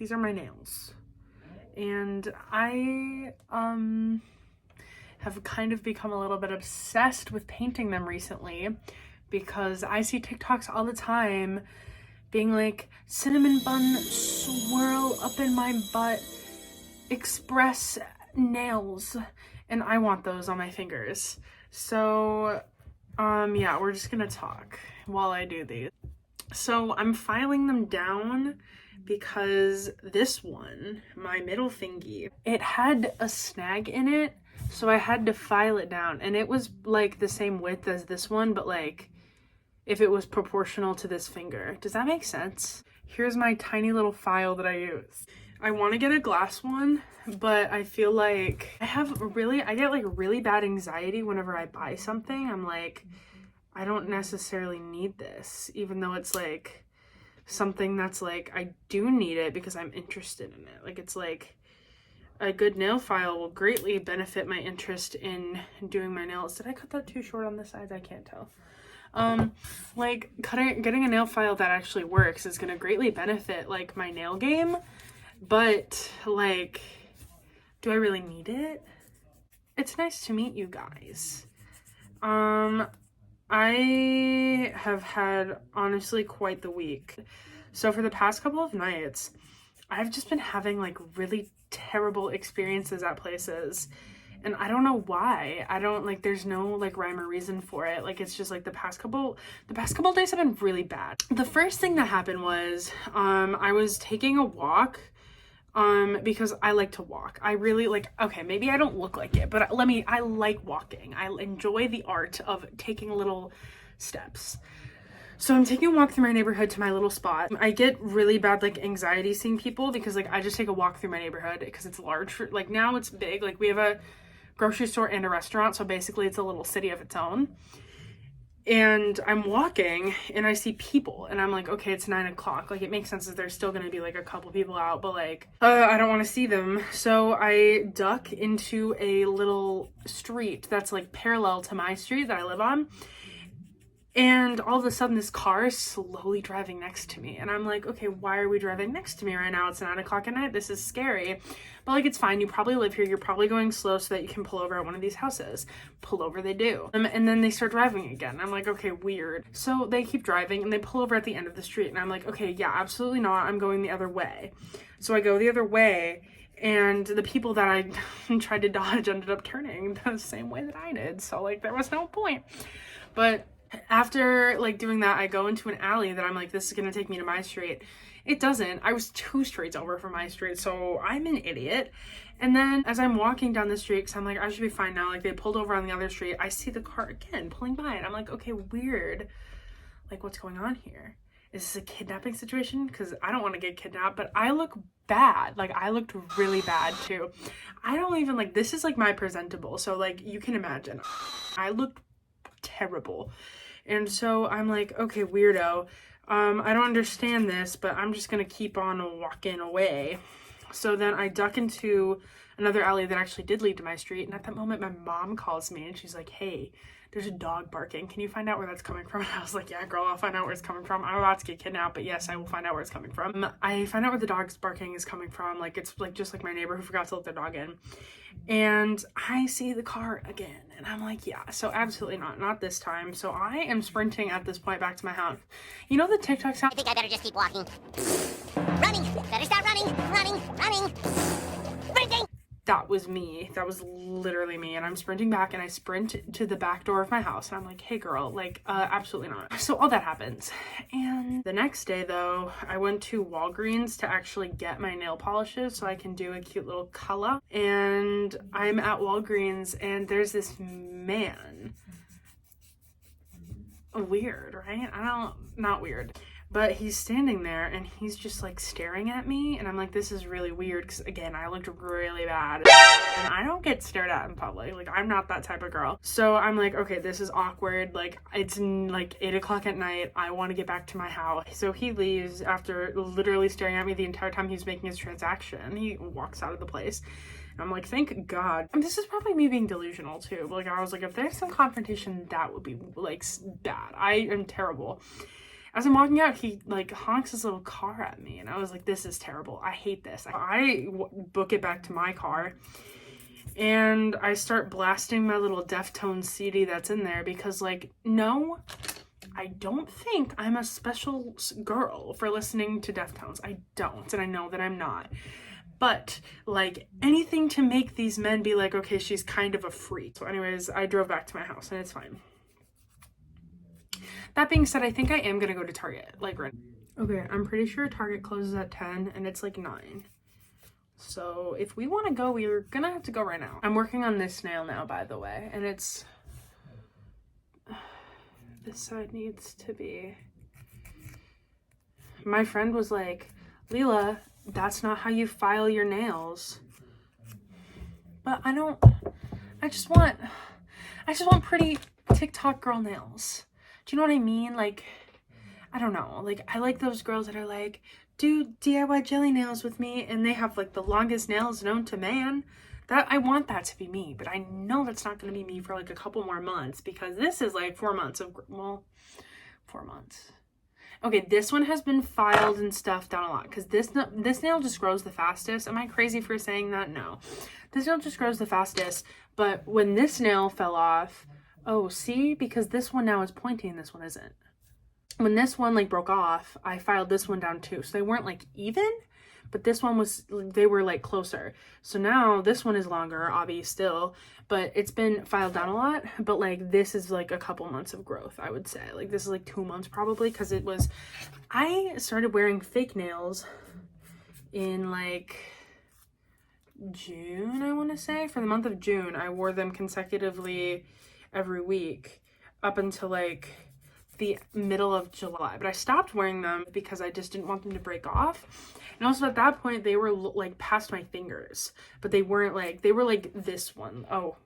these are my nails. And I have kind of become a little bit obsessed with painting them recently because I see TikToks all the time being like, cinnamon bun swirl up in my butt, express nails, and I want those on my fingers. So yeah, we're just gonna talk while I do these. So I'm filing them down because this one, my middle fingy, it had a snag in it, so I had to file it down, and it was like the same width as this one, but like if it was proportional to this finger. Does that make sense? Here's my tiny little file that I use. I want to get a glass one, but I feel like I get like really bad anxiety whenever I buy something. I'm like, I don't necessarily need this, even though it's like something that's like, I do need it because I'm interested in it. Like, it's like a good nail file will greatly benefit my interest in doing my nails. Did I cut that too short on the sides? I can't tell. Like getting a nail file that actually works is going to greatly benefit like my nail game, but like, do I really need it? It's nice to meet you guys. I have had honestly quite the week. So for the past couple of nights, I've just been having like really terrible experiences at places. And I don't know why. I don't like, there's no like rhyme or reason for it. Like, it's just like the past couple days have been really bad. The first thing that happened was, I was taking a walk, because I like to walk. I really like, okay, maybe I don't look like it, but I like walking. I enjoy the art of taking little steps. So I'm taking a walk through my neighborhood to my little spot. I get really bad like anxiety seeing people because like I just take a walk through my neighborhood because it's large. Like now it's big. Like we have a grocery store and a restaurant, so basically it's a little city of its own. And I'm walking and I see people and I'm like, okay, it's 9 o'clock. Like it makes sense that there's still gonna be like a couple people out, but like I don't want to see them. So I duck into a little street that's like parallel to my street that I live on. And all of a sudden this car is slowly driving next to me. And I'm like, okay, why are we driving next to me right now? It's 9 o'clock at night. This is scary. But like, it's fine. You probably live here. You're probably going slow so that you can pull over at one of these houses. Pull over, they do. And then they start driving again. I'm like, okay, weird. So they keep driving and they pull over at the end of the street. And I'm like, okay, yeah, absolutely not. I'm going the other way. So I go the other way. And the people that I tried to dodge ended up turning the same way that I did. So like, there was no point. But after like doing that, I go into an alley that I'm like, this is gonna take me to my street. It doesn't. I was 2 streets over from my street, so I'm an idiot. And then as I'm walking down the street, because I'm like, I should be fine now, like they pulled over on the other street, I see the car again pulling by and I'm like, okay, weird. Like, what's going on here? Is this a kidnapping situation? Because I don't want to get kidnapped, but I look bad. Like, I looked really bad too. I don't even like, this is like my presentable, so like you can imagine I looked terrible. And so I'm like, okay, weirdo. I don't understand this, but I'm just gonna keep on walking away. So then I duck into another alley that actually did lead to my street. And at that moment, my mom calls me and she's like, hey, there's a dog barking. Can you find out where that's coming from? And I was like, yeah, girl, I'll find out where it's coming from. I'm about to get kidnapped, but yes, I will find out where it's coming from. I find out where the dog's barking is coming from. Like, it's like just like my neighbor who forgot to let their dog in. And I see the car again. And I'm like, yeah, so absolutely not this time. So I am sprinting at this point back to my house. You know the TikTok sound? I think I better just keep walking. Running! Better start running! Sprinting! That was me. That was literally me. And I'm sprinting back and I sprint to the back door of my house. And I'm like, hey girl, like, absolutely not. So all that happens. And the next day though, I went to Walgreens to actually get my nail polishes so I can do a cute little color. And I'm at Walgreens and there's this man. Weird, right? Not weird. But he's standing there and he's just like staring at me and I'm like, this is really weird because again, I looked really bad and I don't get stared at in public. Like, I'm not that type of girl. So I'm like, okay, this is awkward. Like, it's like 8 o'clock at night. I want to get back to my house. So he leaves after literally staring at me the entire time he was making his transaction. He walks out of the place. I'm like, thank God. And this is probably me being delusional too. But like, I was like, if there's some confrontation, that would be like bad. I am terrible. As I'm walking out, he like honks his little car at me, and I was like, this is terrible. I hate this. I book it back to my car, and I start blasting my little Deftones CD that's in there because, like, no, I don't think I'm a special girl for listening to Deftones. I don't, and I know that I'm not. But, like, anything to make these men be like, okay, she's kind of a freak. So anyways, I drove back to my house, and it's fine. That being said, I think I am gonna go to Target, like, right. Okay, I'm pretty sure Target closes at 10 and it's like 9. So if we want to go, we're gonna have to go right now. I'm working on this nail now, by the way, and it's, this side needs to be, my friend was like, Leela, that's not how you file your nails. But I just want pretty TikTok girl nails. Do you know what I mean? Like, I don't know. Like, I like those girls that are like, do DIY jelly nails with me, and they have like the longest nails known to man. That, I want that to be me, but I know that's not going to be me for like a couple more months, because this is like 4 months of, well, 4 months. Okay, this one has been filed and stuff down a lot, because this nail just grows the fastest. Am I crazy for saying that? No. This nail just grows the fastest, but when this nail fell off, oh, see? Because this one now is pointy and this one isn't. When this one like broke off, I filed this one down too. So they weren't like even, but this one was, they were like closer. So now this one is longer, obviously still, but it's been filed down a lot. But like this is like a couple months of growth, I would say. Like this is like 2 months probably, because it was, I started wearing fake nails in like June, I want to say. For the month of June, I wore them consecutively every week up until like the middle of July, but I stopped wearing them because I just didn't want them to break off. And also at that point they were like past my fingers, but they weren't like, they were like this one. Oh,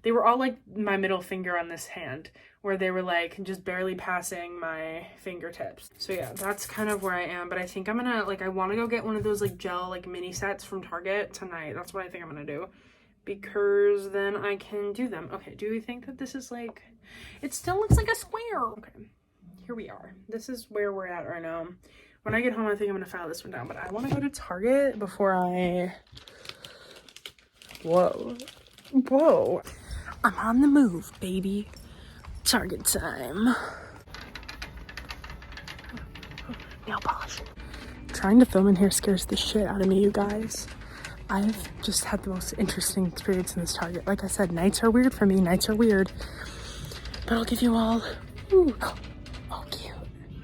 they were all like my middle finger on this hand, where they were like just barely passing my fingertips. So yeah, that's kind of where I am. But I think I'm gonna, like, I want to go get one of those like gel like mini sets from Target tonight. That's what I think I'm gonna do, because then I can do them. Okay, do we think that this is like, it still looks like a square. Okay, here we are. This is where we're at right now. When I get home, I think I'm gonna file this one down, but I want to go to Target before I, whoa, I'm on the move, baby. Target time. Nail polish. Trying to film in here scares the shit out of me, you guys. I've just had the most interesting experience in this Target. Like I said, nights are weird for me. Nights are weird. But I'll give you all, ooh, oh cute.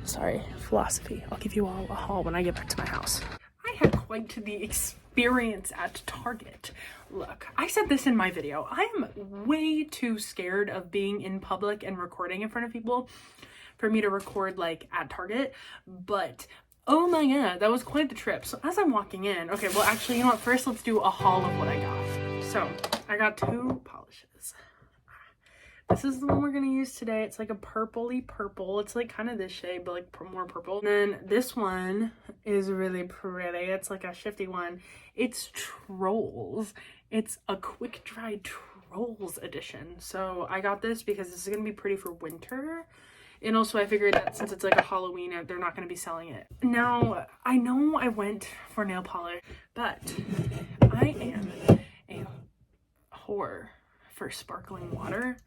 Sorry, philosophy. I'll give you all a haul when I get back to my house. I had quite the experience at Target. Look, I said this in my video. I am way too scared of being in public and recording in front of people for me to record like at Target. But oh my god, that was quite the trip. So as I'm walking in, okay, well actually, you know what? First, let's do a haul of what I got. So I got 2 polishes. This is the one we're gonna use today. It's like a purpley purple. It's like kind of this shade, but like more purple. And then this one is really pretty. It's like a shifty one. It's Trolls. It's a quick dry Trolls edition. So I got this because this is gonna be pretty for winter. And also I figured that since it's like a Halloween, they're not going to be selling it. Now, I know I went for nail polish, but I am a whore for sparkling water.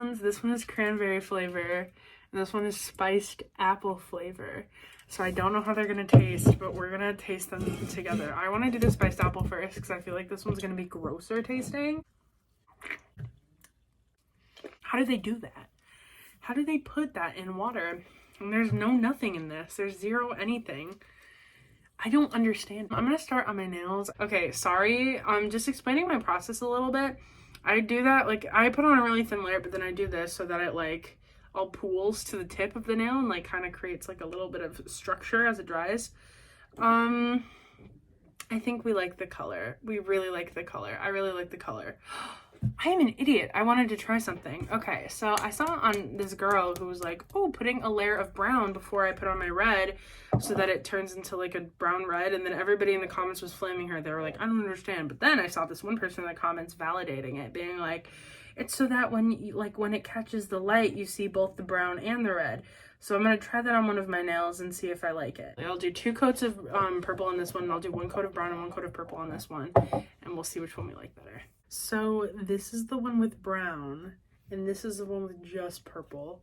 This one is cranberry flavor, and this one is spiced apple flavor. So I don't know how they're going to taste, but we're going to taste them together. I want to do the spiced apple first because I feel like this one's going to be grosser tasting. How do they do that? How do they put that in water? And there's nothing in this. There's zero anything. I don't understand. I'm gonna start on my nails. Okay, sorry. I'm just explaining my process a little bit. I do that, like, I put on a really thin layer, but then I do this so that it, like, all pools to the tip of the nail and, like, kind of creates, like, a little bit of structure as it dries. I think we like the color. We really like the color. I really like the color. I am an idiot. I wanted to try something. Okay, so I saw on this girl who was like, oh, putting a layer of brown before I put on my red so that it turns into like a brown red. And then everybody in the comments was flaming her. They were like, I don't understand. But then I saw this one person in the comments validating it, being like, it's so that when you, like, when it catches the light, you see both the brown and the red. So I'm going to try that on one of my nails and see if I like it. I'll do 2 coats of purple on this one, and I'll do 1 coat of brown and 1 coat of purple on this one, and we'll see which one we like better. So this is the one with brown, and this is the one with just purple.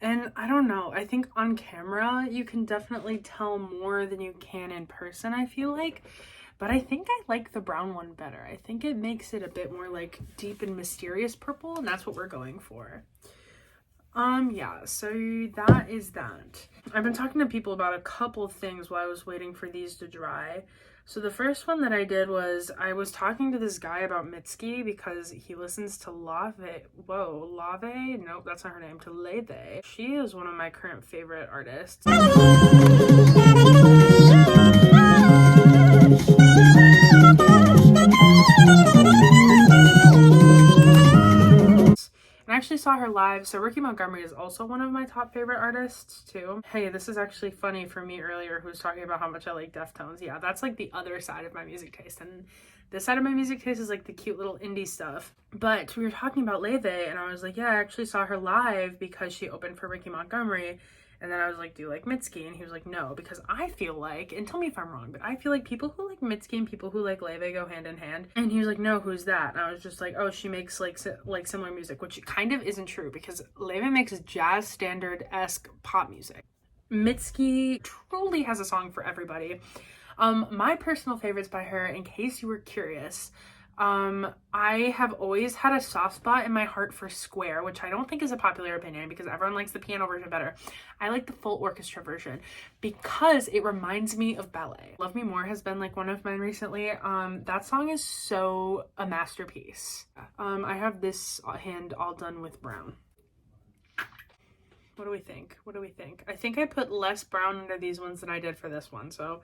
And I don't know, I think on camera you can definitely tell more than you can in person, I feel like. But I think I like the brown one better. I think it makes it a bit more like deep and mysterious purple, and that's what we're going for. Yeah, so that is that. I've been talking to people about a couple things while I was waiting for these to dry. So the first one that I did was I was talking to this guy about Mitski because he listens to Lave. Nope, that's not her name. To Lave. She is one of my current favorite artists. I actually saw her live, so Ricky Montgomery is also one of my top favorite artists too. Hey, this is actually funny for me earlier who was talking about how much I like Deftones. Yeah, that's like the other side of my music taste, and this side of my music taste is like the cute little indie stuff. But we were talking about Leve, and I was like, yeah, I actually saw her live because she opened for Ricky Montgomery. And then I was like, do you like Mitski? And he was like, no, because I feel like, and tell me if I'm wrong, but I feel like people who like Mitski and people who like Leve go hand in hand. And he was like, no, who's that? And I was just like, oh, she makes like similar music, which kind of isn't true because Leve makes jazz standard-esque pop music. Mitski truly has a song for everybody. My personal favorites by her, in case you were curious, I have always had a soft spot in my heart for Square, which I don't think is a popular opinion because everyone likes the piano version better. I like the full orchestra version because it reminds me of ballet. Love Me More has been like one of mine recently. That song is so a masterpiece. I have this hand all done with brown. What do we think? What do we think? I think I put less brown under these ones than I did for this one, so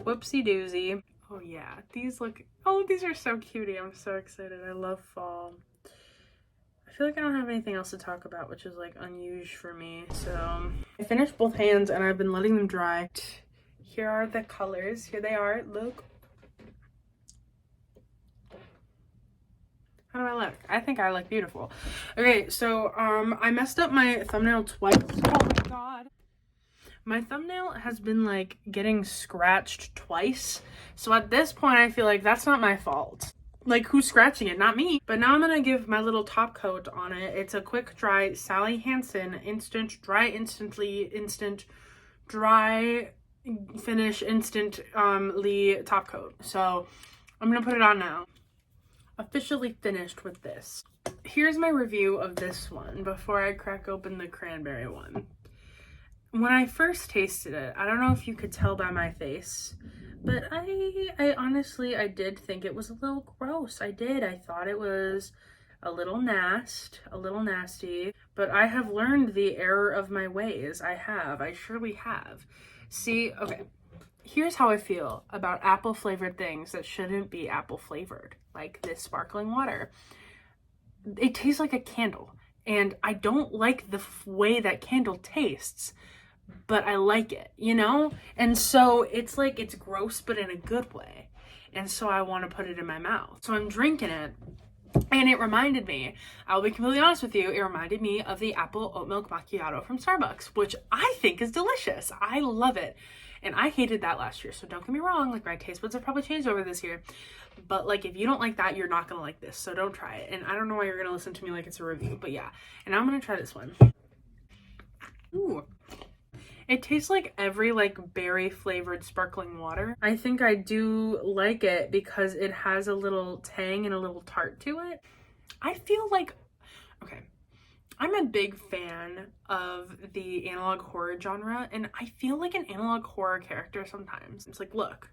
whoopsie doozy. Oh yeah, these look, oh, these are so cutie. I'm so excited. I love fall. I feel like I don't have anything else to talk about, which is like unusual for me. So I finished both hands and I've been letting them dry. Here are the colors. Here they are. Look. How do I look? I think I look beautiful. Okay, so I messed up my thumbnail twice. Oh my god. My thumbnail has been like getting scratched twice. So at this point, I feel like that's not my fault. Like, who's scratching it? Not me. But now I'm gonna give my little top coat on it. It's a quick dry Sally Hansen instant dry instantly instant dry finish instantly top coat. So I'm gonna put it on now. Officially finished with this. Here's my review of this one before I crack open the cranberry one. When I first tasted it, I don't know if you could tell by my face, but I honestly, I did think it was a little gross. I did. I thought it was a little nasty, but I have learned the error of my ways. I surely have. See, okay, here's how I feel about apple flavored things that shouldn't be apple flavored, like this sparkling water. It tastes like a candle, and I don't like the way that candle tastes, but I like it, you know? And so it's like, it's gross, but in a good way. And so I want to put it in my mouth. So I'm drinking it, and it reminded me, I'll be completely honest with you, it reminded me of the apple oat milk macchiato from Starbucks, which I think is delicious. I love it. And I hated that last year. So don't get me wrong, like my taste buds have probably changed over this year. But like, if you don't like that, you're not going to like this. So don't try it. And I don't know why you're going to listen to me like it's a review, but yeah. And I'm going to try this one. Ooh. It tastes like every like berry flavored sparkling water. I think I do like it because it has a little tang and a little tart to it. I feel like, okay, I'm a big fan of the analog horror genre, and I feel like an analog horror character sometimes. It's like, look,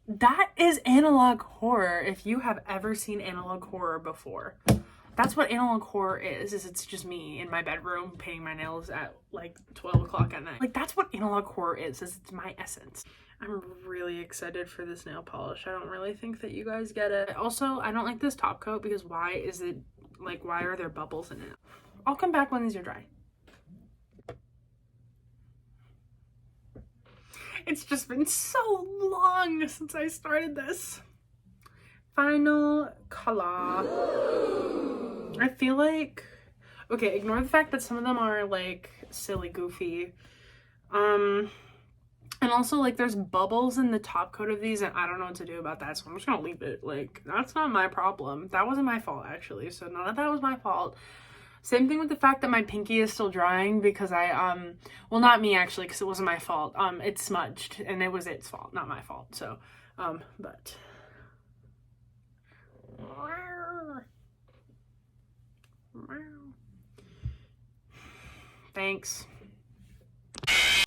that is analog horror if you have ever seen analog horror before. That's what analog horror is it's just me in my bedroom painting my nails at like 12 o'clock at night. Like, that's what analog horror is it's my essence. I'm really excited for this nail polish. I don't really think that you guys get it. Also, I don't like this top coat because why are there bubbles in it? I'll come back when these are dry. It's just been so long since I started this. Final color. I feel like, Okay, ignore the fact that some of them are like silly goofy. And also, like, there's bubbles in the top coat of these, and I don't know what to do about that, so I'm just gonna leave it. Like, that's not my problem. That wasn't my fault, actually, so none of that was my fault. Same thing with the fact that my pinky is still drying because well, not me, actually, because it wasn't my fault. It smudged, and it was its fault, not my fault, so, but... Thanks.